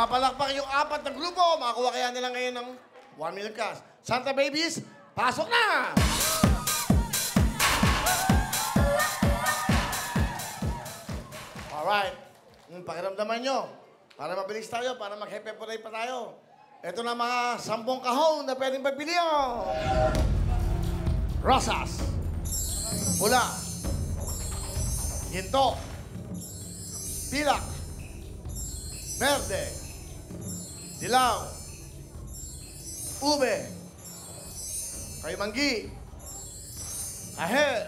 Papalakpak yung 4 na grupo. Makakuha kaya nila ngayon ng 1 million cash. Santa Babies, pasok na! Alright. Pakiramdaman nyo. Para mabilis tayo, para mag-happy parade pa tayo. Ito na mga 10 kahon na pwedeng pagpilihan. Rosas. Pula. Ginto. Pilak. Verde. Dilaw. Ube. Kaymanggi. Kahel.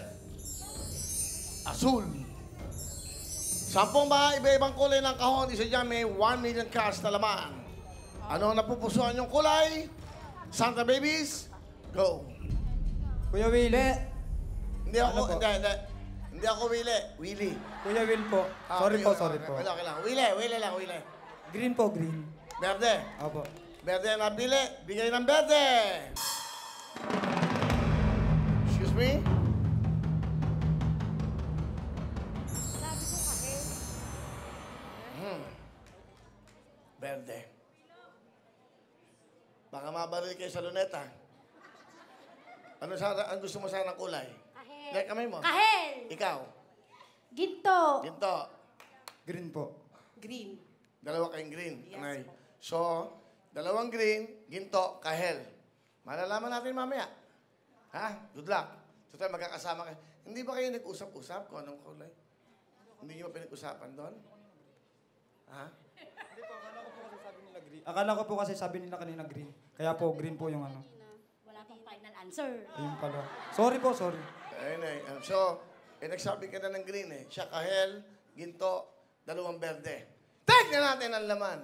Asul. 10 mga iba-ibang kulay ng kahon. Isa dyan may 1 million cash na laman. Ano ang napupusuan yung kulay? Santa Babies, go. Kuya Willie. Hindi ako, hindi ako Willie. Kuya Will po. Sorry po. Okay lang. Willie lang. Green po, green. Verde. Opo. Verde ang napili. Bigay ng verde. Excuse me? Verde. Baka mabaril kayo sa luneta. Ano sana, ang gusto mo sana ng kulay? Kahel. Like, kamay mo. Kahel. Ikaw. Ginto. Ginto. Green po. Green. Dalawa kayong green. Yes, Anay. po. So, dalawang green, ginto, kahel. Malalaman natin mamaya. Ha? Good luck. Total, magkakasama kayo. Hindi ba kayo nag-usap-usap kung anong kulay? Hindi niyo ba pinag-usapan doon? Ha? Hindi po, akala ko po kasi sabi nila kanina green. Kaya po, green po yung ano. Wala pang final answer. Ayun pala. Sorry po, sorry. Ayun eh. So, nagsabi ka na ng green eh. Siya kahel, ginto, dalawang berde. Tignan natin ang laman.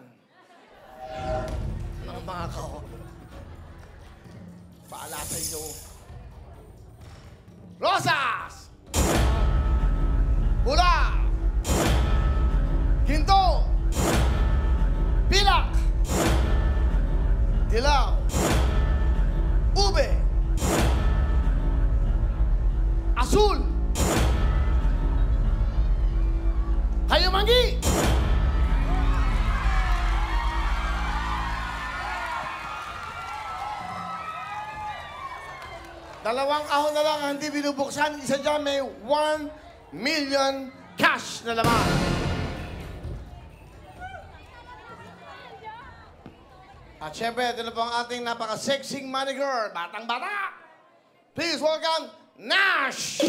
Ng mga kahon. Baala sa iyo. Rosas! Pula! Ginto! Pilak! Dilaw! Ube! Asul! Kaymanggi! Dalawang kahon na lang ang hindi binubuksan. Isa dyan may 1 million cash na laman. At syempre, ito na po ang ating napaka-sexing money girl, batang-bata. Please welcome, Nash!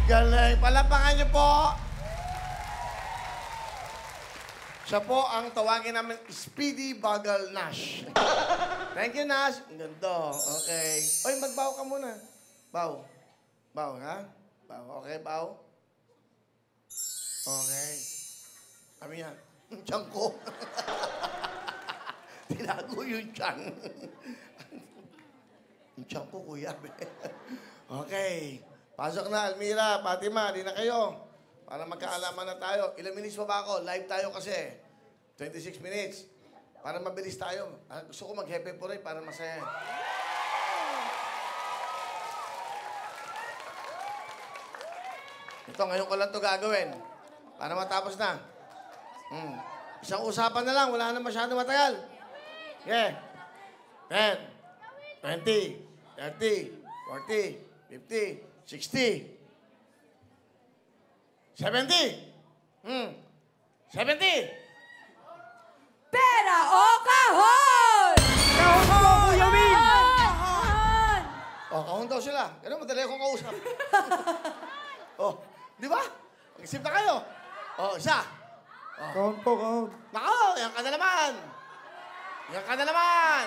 Galing. Palapakan niyo po. Siya po ang tawagin namin Speedy Bagal Nash. Thank you, Nash. Ang ganda. Okay. Oy, magbaw ka muna. Bow. Bow, ha? Bow. Okay, bow. Okay. Kami yan. Tiyan ko. Tinago yung tiyan. Yung tiyan ko, kuya. Okay. Pasok na, Almira, Fatima, di na kayo. Para magkaalaman na tayo. Ilang minutes pa ba ako? Live tayo kasi. 26 minutes. Para mabilis tayo. Gusto ko mag-happy parade para masaya. Ito, ngayon ko lang ito gagawin. Para matapos na. Isang usapan na lang. Wala na masyado matagal. Okay. 10, 20, 30, 40, 50, 60, 70. 70. Pera o kahon! Kahon po, Kuya Will! Kahon! Oh, kahon daw sila. Ganun, madali akong kausap. Oh, di ba? Mag-isip na kayo. Oh, isa. Oh. Kahon po, kahon. Nako, yan ka na naman. Yan ka na naman.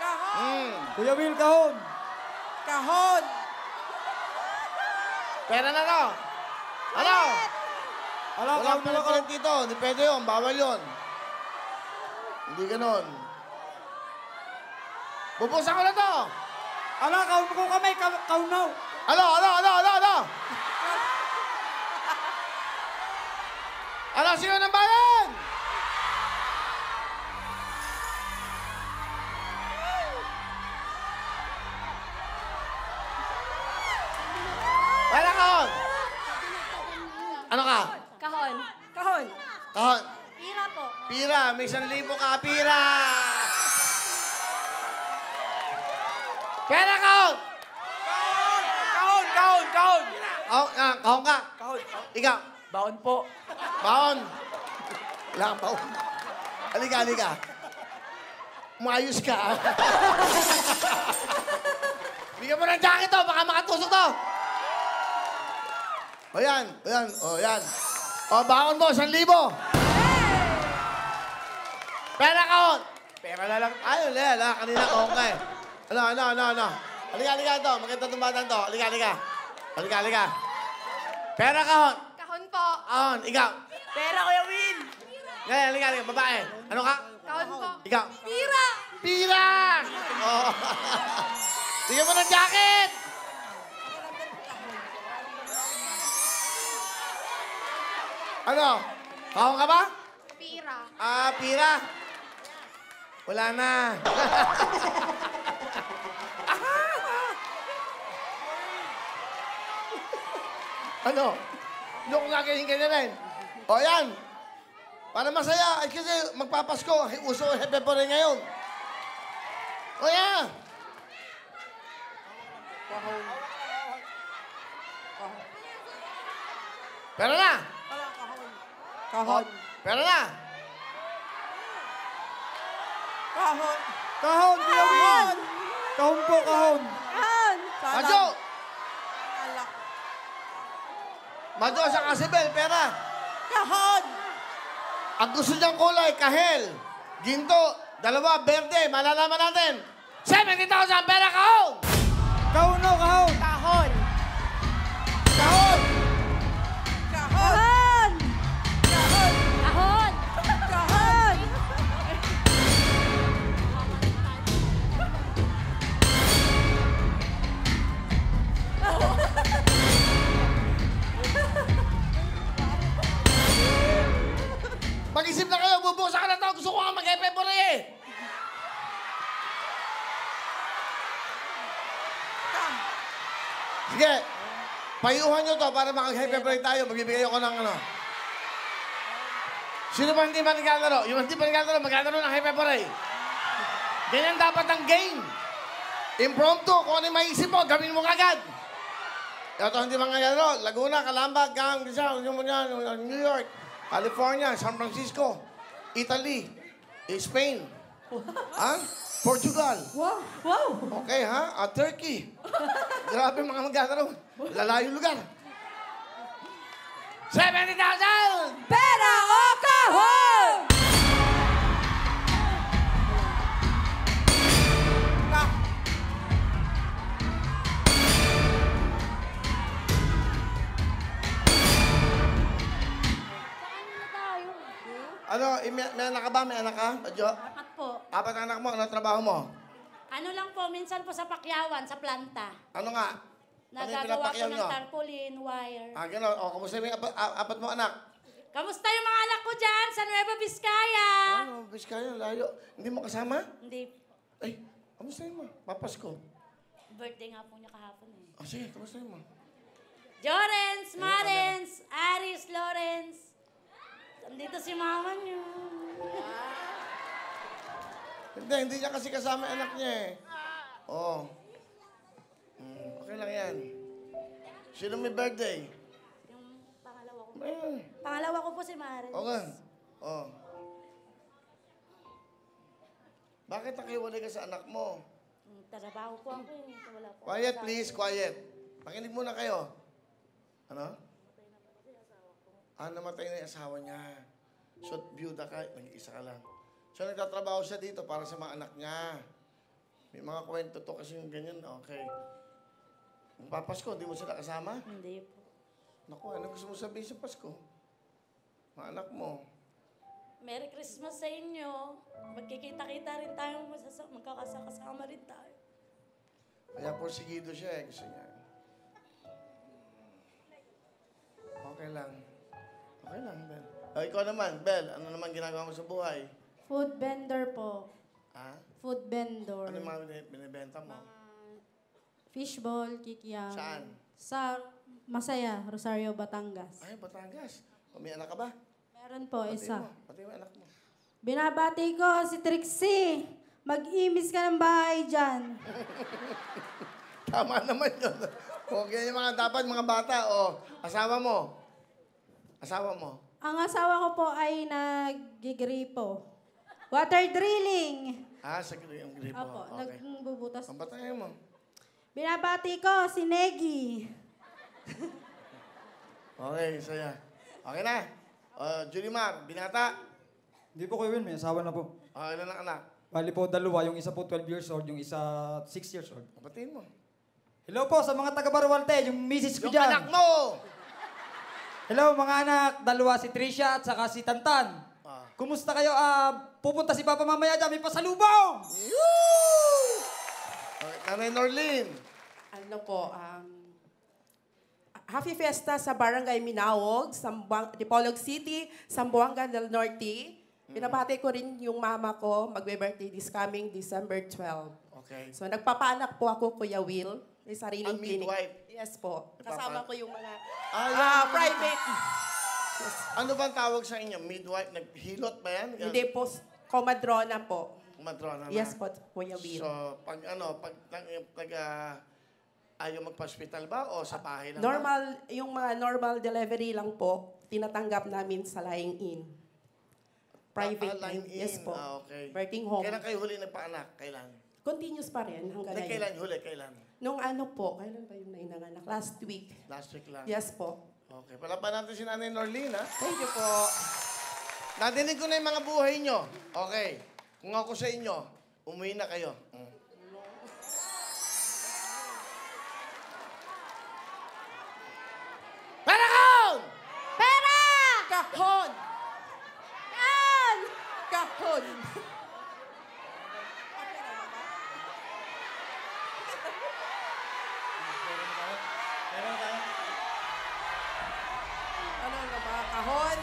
Kahon! Kuya Will, kahon. Kahon! Pera na to. Ano? Ala, Walang kahon na palit dito. Hindi pwede yun. Bawal yun. Hindi ganon. Bubusan ko na to. Ala, kahon ko kamay, kahon na. Ano? Ano, sino ng bayan? Pera kahon! Ano ka? Kahon. Kahon. Kahon. Pira po. Pira, may 1,000 ka, pira! Pera kahon! Kahon, kahon, kahon! Kahon ka. Kahon. Ikaw. Baon po. Baon. Wala kang baon. Halika, halika. Umayos ka. Bigyan mo ng jacket to, baka makatusok to. O yan, o yan, o yan. O, baon mo, 1,000. Pera kahon. Pera na lang. Ay, wala, kanina kahon ka eh. Ano. Halika, halika to, maganda itong batang to. Halika, halika. Halika, halika. Pera kahon. Kahon po. Kahon, ikaw. Pera, Kuya Win! Ngayon, halika, halika, babae. Ano ka? Kahon po. Ikaw. Pira. Pira! Oh. Bigyan mo ng jacket! Ano? Kahon ka ba? Pira. Ah, pira. Wala na. Ano? Yung lagi yung ganyan rin. O yan. Para masaya. Ay kasi magpapasko. Uso ang hepe po rin ngayon. O yan. Pero na. Kahon. Pero na. Kahon. Kahon, Kuya Win! Kahon po, kahon. Kahon. Madyo. Madyo sa kasibel. Pera. Kahon. Ang gusto niyang kulay, kahel, ginto, dalawa, berde, malalaman natin. 70,000 pera kahon! Kahon no, kahon. Kahon. Kahon! Kahon. Kahon. Kahon. Kahon. Mag-isip na kayo, bubusa ka na tao. Gusto ko nga mag-epe po rin eh. Sige, payuhan nyo to para makag-happy break tayo. Magbibigay ako ng ano. Sino ba hindi ba naglalaro? Yung hindi ba naglalaro, maglalaro ng happy break. Ganyan dapat ang game. Impromptu, kung ano yung maisip mo, gawin mo kagad. Ito hindi mga naglalaro. Laguna, Calamba, New York, California, San Francisco, Italy, Spain, ha? Portugal. Wow. Wow. Okay, ha? Turkey. Grabe mga maglalaro. Lalayo lugar. 70,000! Pera o kahon. Ano, may anak ka ba? May anak ka? Adyo? Apat po. 4 anak mo. Ano trabaho mo? Ano lang po, minsan po sa pakyawan, sa planta. Ano nga? Ano yung Nagagawa pinapakyaw ko ng nyo? tarpaulin, wire. Ah, gano'n. O, kamusta yung apat mo anak? Kamusta yung mga anak ko dyan sa Nueva Vizcaya? Ano, Biskaya, layo. Hindi mo kasama? Hindi, Ay, kamusta mo? Papasko. birthday nga po niya kahapon eh. Ah, sige, kamusta mo? Jorens, Marens, Aris, Lawrence. Andito si mama niyo. Hindi niya kasi kasama yung anak niya eh. Oo. Okay lang yan. Sino may birthday? Yung pangalawa ko. Ayun. Pangalawa ko po si Marens. Okay. Oh. Bakit nakiwalay ka sa anak mo? Trabaho po ako eh. Wala po. Quiet, please. Quiet. Pakinig muna kayo. Ano? Namatay na yung asawa niya. So, byuda ka, nag-iisa ka lang. So, nagtatrabaho siya dito para sa mga anak niya. May mga kwento to kasi yung ganyan. Okay. Kung papasko, hindi mo sila kasama? Hindi po. Naku, ano gusto mo sabihin sa Pasko? Mga anak mo. Merry Christmas sa inyo. Magkikita-kita rin tayo, magkakasama rin tayo. Kaya porsigido siya eh. Gusto niya. Okay lang. Okay lang, Ben. Ikaw naman, Bel, ano naman ginagawa mo sa buhay? Food vendor po. Ha? Food vendor. Ano yung mga binibenta mo? Fishball, kikiam. Saan? Sa Masaya, Rosario, Batangas. Ay, Batangas. May anak ka ba? Meron po, isa. Pati mo anak mo. Binabati ko si Trixie. Mag-imis ka ng bahay dyan. Tama naman yun. Okay yung mga dapat mga bata. O, asawa mo. Asawa mo. Ang asawa ko po ay nag-gripo. Water drilling. Sa yung gripo. Opo, Okay. nagbubutas. Ang batay mo. Binabati ko si Negi. Okay, saya. Okay na. Junimar, binata. Hindi po Kuya Will, may asawa na po. Ilan ang anak? Bali po dalawa, yung isa po 12 years old, yung isa 6 years old. Batiin mo. Hello po sa mga taga Barualte, yung misis ko Yung dyan. anak mo! Hello mga anak, dalawa si Tricia at saka si Tantan. Ah. Kumusta kayo? Pupunta si Papa mamaya dyan, may pasalubong! Okay, Nanay Norlene. Ano po, Happy Fiesta sa Barangay Minawog, Dipolog City, Zamboanga del Norte. Pinabati ko rin yung mama ko, magbe-birthday this coming December 12. Okay. So nagpapaanak po ako, Kuya Will. May sariling clinic. midwife? Yes po. Nagpapaanak? Kasama ko yung mga yan. private. Ano bang tawag sa inyo? Midwife? Naghilot ba yan? Hindi po, comadrona po. Matrona na. Yes po, Kuya Will. So, pag ayaw magpa-hospital ba o sa bahay lang ba? Normal, yung mga normal delivery lang po, tinatanggap namin sa lying-in. Private. Line in. Yes po. Okay. Working home. Kailan kayo huli nagpaanak? Kailan? Continuous pa rin hanggang ngayon. Kailan huli? Kailan? Nung ano po, kailan ba yung nainanganak? Last week. Last week lang. Yes po. Okay. Palaban natin si Nanay Norlene, ha? Thank you po. Nadinig ko na yung mga buhay nyo. Okay. Kung ako sa inyo, umuwi na kayo. Parakon! Pera! Kahon! Yan! Kahon! Ano na mga kahon?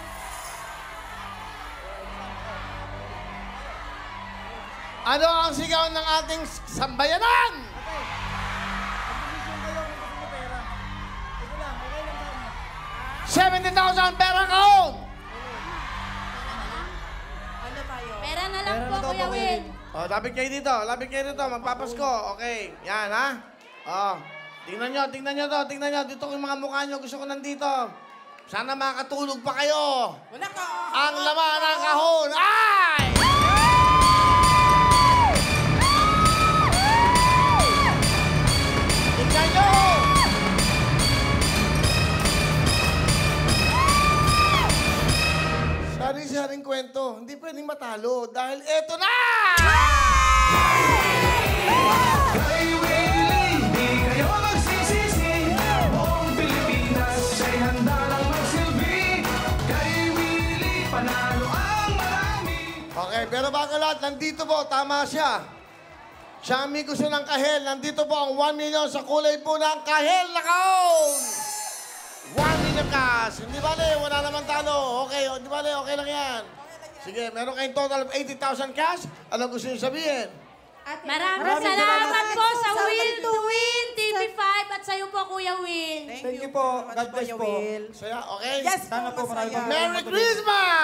Ano ang sigaw ng ating sambayanan? 70,000 pera kaon! Ano tayo? Pera na lang Pera po, na daw Kuya po, Will. Lapit kayo dito. Lapit kayo dito. Magpapasko. Okay. Yan, ha? Tingnan nyo to. Tingnan nyo. Dito yung mga mukha nyo. Gusto ko nandito. Sana makatulog pa kayo. Wala ka! Ang laman ng kahon ay... Tingnan nyo! Sari-saring kwento. Hindi pwedeng matalo dahil eto na! Kay Willie, di kayo magsisisi. Buong Pilipinas ay handa lang magsilbi. Kay Willie, panalo ang marami. Okay, pero bago lahat, nandito po, tama siya. Siya ang may gusto ng kahel. Nandito po ang 1 million sa kulay po ng kahel na kaon. 1 million cash. Hindi bale, wala naman talo. Okay, hindi bale, okay lang yan. Sige, meron kayong total of 80,000 cash. Ano gusto niyo sabihin? Maraming salamat po sa Will to Win TV5 at sa'yo po, Kuya Will. Thank you po. God bless Kuya po. Will. Saya, okay? Yes, Sana po marami masaya. pang- Merry Christmas!